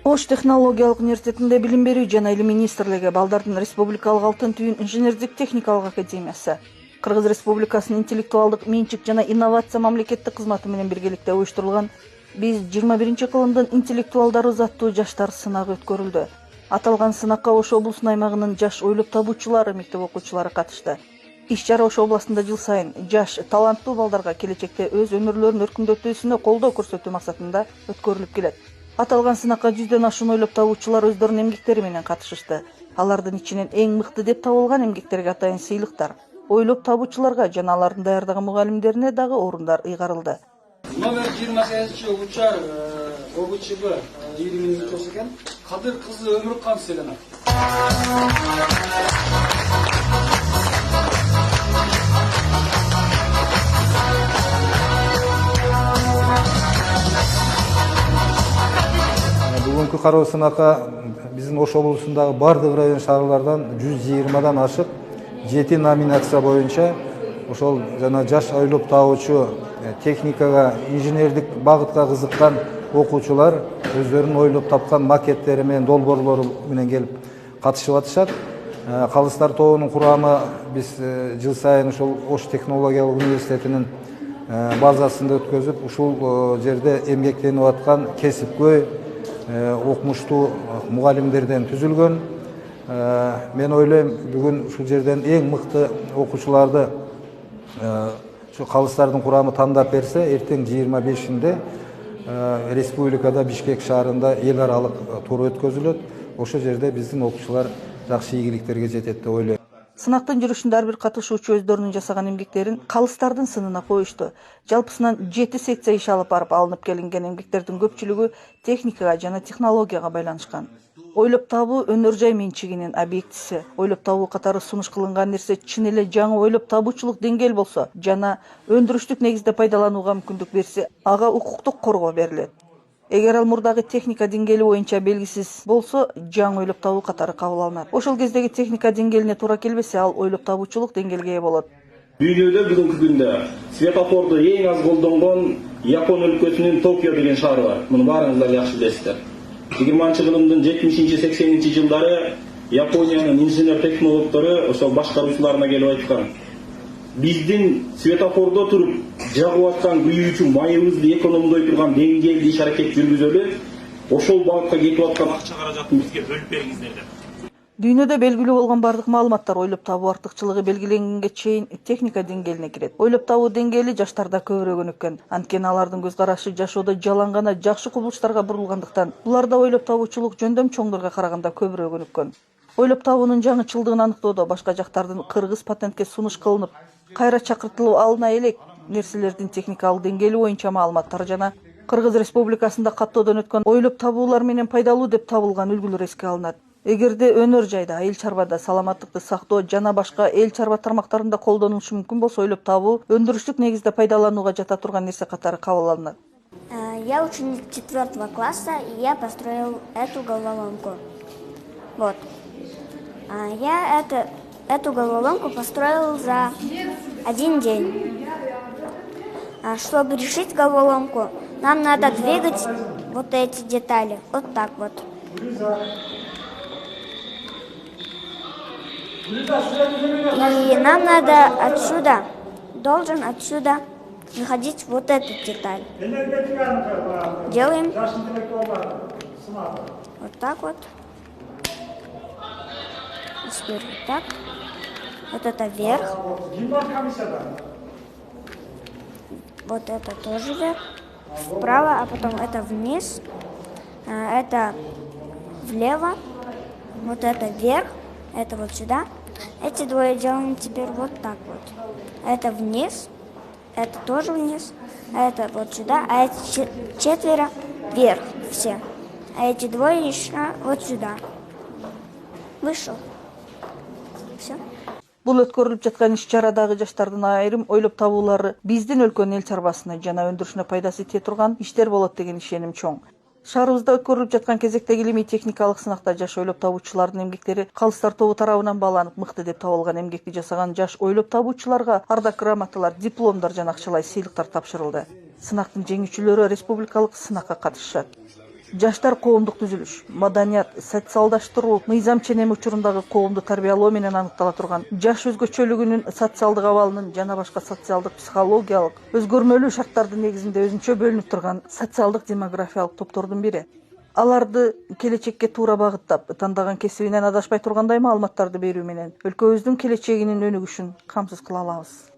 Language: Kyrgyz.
Ош технологиялык университетинде билим берүү жана илим министрлиги, балдардын республикалык алтын түйүн инженердик техникалык академиясы, Кыргыз Республикасынын интеллектуалдык менчик жана инновация мамлекеттик кызматы менен биргеликте уюштурулган биз 21-кылымдын интеллектуалдары аттуу жаштар сынагы өткөрүлдү. Аталган сынакка Ош облусунун аймагынын жаш ойлоп табуучулары, мектеп окуучулары катышты. Иш-чара Ош областында жыл сайын жаш таланттуу балдарга келечекте өз өмүрлөрүн өркүндөтүүсүнө колдоо көрсөтүү максатында өткөрүлүп келет. Аталган сынакка 100дөн ашуун ойлоп табуучулар өздөрүнүн эмгектери менен катышышты. Алардын ичинен эң мыкты деп табылган эмгектерге атайын сыйлыктар, ойлоп табуучуларга жана алардын даярдаган мугалимдерине дагы орундар ыйгарылды. Номер 28 учар ОГЧБ илиминин мүчөсү экен. Кадыр кызы Өмүркан Селена. Бүгүнкү кароо сынакка биздин Ош облусундагы бардык район шаарлардан 120дан ашык 7 номинация боюнча ошол жана жаш ойлоп табуучу техникага, инженердик багытка кызыккан окуучулар өздөрүнүн ойлоп тапкан макеттери менен, долбоорлору менен келип катышып атышат. Калыстар тобунун курамы биз жыл сайын ошол Ош технологиялык университетинин базасында өткөзүп, ушул жерде эмгектенип аткан кесипкөй окумуштуу мугалимдерден түзүлгөн. Мен ойлойм, бүгүн ушул жерден эң мыкты окуучуларды şu калыстардын курамы тандап берсе, эртең 25-inde республикада Бишкек шаарында эл аралык тур өткөзүлөт. Ошол жерде биздин окуучулар жакшы ийгиликтерге жетет деп ойлойм. Сынактын жүрүшүндө ар бир катышуучу өздөрүнүн жасаган эмгектерин калыстардын сынына коюшту. Жалпысынан 7 секция иш алып барып алынып келинген эмгектердин көпчүлүгү техникага жана технологияга байланышкан. Ойлоп табуу өнөр жай менчигинин объектиси. Ойлоп табуу катары сунуш кылынган нерсе чын эле жаңы ойлоп табуучулук деңгээл болсо жана өндүрүштүк негизде пайдаланууга мүмкүндүк берсе, ага укуктук коргоо берилет. Эгер ал мурдагы техника деңгээли боюнча белгисиз болсо, жаңы ойлоп табуу катары кабыл алынат. Ошол кездеги техника деңгээлине туура келбесе, ал ойлоп табуучулук деңгээлге ээ болот. Дүйнөдө бүгүнкү күндө светофорду эң аз колдонгон Япон өлкөсүнүн Токио деген шаары бар. Муну баарыңыздар жакшы билесиздер. 20-кылымдын 70-80 жылдары Япониянын инженер технологдору ошол башкаруучуларына келип айткан: биздин светофордо туруп жагып аткан күйүүчү майыбызды экономдой турган деңгээлде иш аракет жүргүзөлү, ошол багытка кетип аткан акча каражатын бизге бөлүп бериңиздер деп. Дүйнөдө белгилүү болгон бардык маалыматтар ойлоп табуу артыкчылыгы белгиленгенге чейин техника деңгээлине кирет. Ойлоп табуу деңгээли жаштарда көбүрөөк өнүккөн. Анткени алардын көз карашы жашоодо жалаң гана жакшы кубулуштарга бурулгандыктан, буларда ойлоп табуучулук жөндөм чоңдорго караганда көбүрөөк өнүккөн. Ойлоп табуунун жаңычылдыгын аныктоодо башка жактардын кыргыз патентке сунуш кылынып, кайра чакыртылып алына элек нерселердин техникалык деңгээли боюнча маалыматтар жана Кыргыз Республикасында каттоодон өткөн ойлоп табуулар менен пайдалуу деп табылган үлгүлөр эске алынат. Эгерде өнөр жайда, эл чарбада саламаттыкты сактоо жана башка эл чарба тармактарында колдонулушу мүмкүн болсо, ойлоп табуу өндүрүштүк негизде пайдаланууга жата турган нерсе катары кабыл алынат. Я ученик 4 класса, и я построил эту головоломку. Вот. Я эту головоломку построил за 1 день. Чтобы решить головоломку, нам надо двигать вот эти детали. Вот так вот. И нам надо должен отсюда находить вот эту деталь. Делаем вот так вот. Теперь вот так. Вот это вверх. Вот это тоже вверх. Вправо, а потом это вниз. Это влево. Вот это вверх. Это вот сюда. Эти двое делаем теперь вот так вот. Это вниз. Это тоже вниз. Это вот сюда. А эти 4 вверх все. А эти двое еще вот сюда. Вышел. Все. Бул өткөрүлүп жаткан иш-чарадагы жаштардын айрым ойлоп табуулары биздин өлкөнүн эл чарбасына жана өндүрүшүнө пайдасы тие турган иштер болот деген ишеним чоң. Шаарыбызда өткөрүлүп жаткан кезектеги илимий техникалык сынакта жаш ойлоп табуучулардын эмгектери калыстар тобу тарабынан бааланып, мыкты деп табылган эмгекти жасаган жаш ойлоп табуучуларга ардак грамоталар, дипломдор жана акчалай сыйлыктар тапшырылды. Сынактын жеңүүчүлөрү республикалык сынакка катышат. Жаштар коомдук түзүлүш, маданият, социалдаштыруу, мыйзам ченеми учурундагы коомду тарбиялоо менен аныктала турган жаш өзгөчөлүгүнүн социалдык абалынын жана башка социалдык психологиялык өзгөрмөлүү шарттардын негизинде өзүнчө бөлүнүп турган социалдык демографиялык топтордун бири. Аларды келечекке туура багыттап, тандаган кесибинен адашпай тургандай маалыматтарды берүү менен өлкөбүздүн келечегинин өнүгүшүн камсыз кыла алабыз.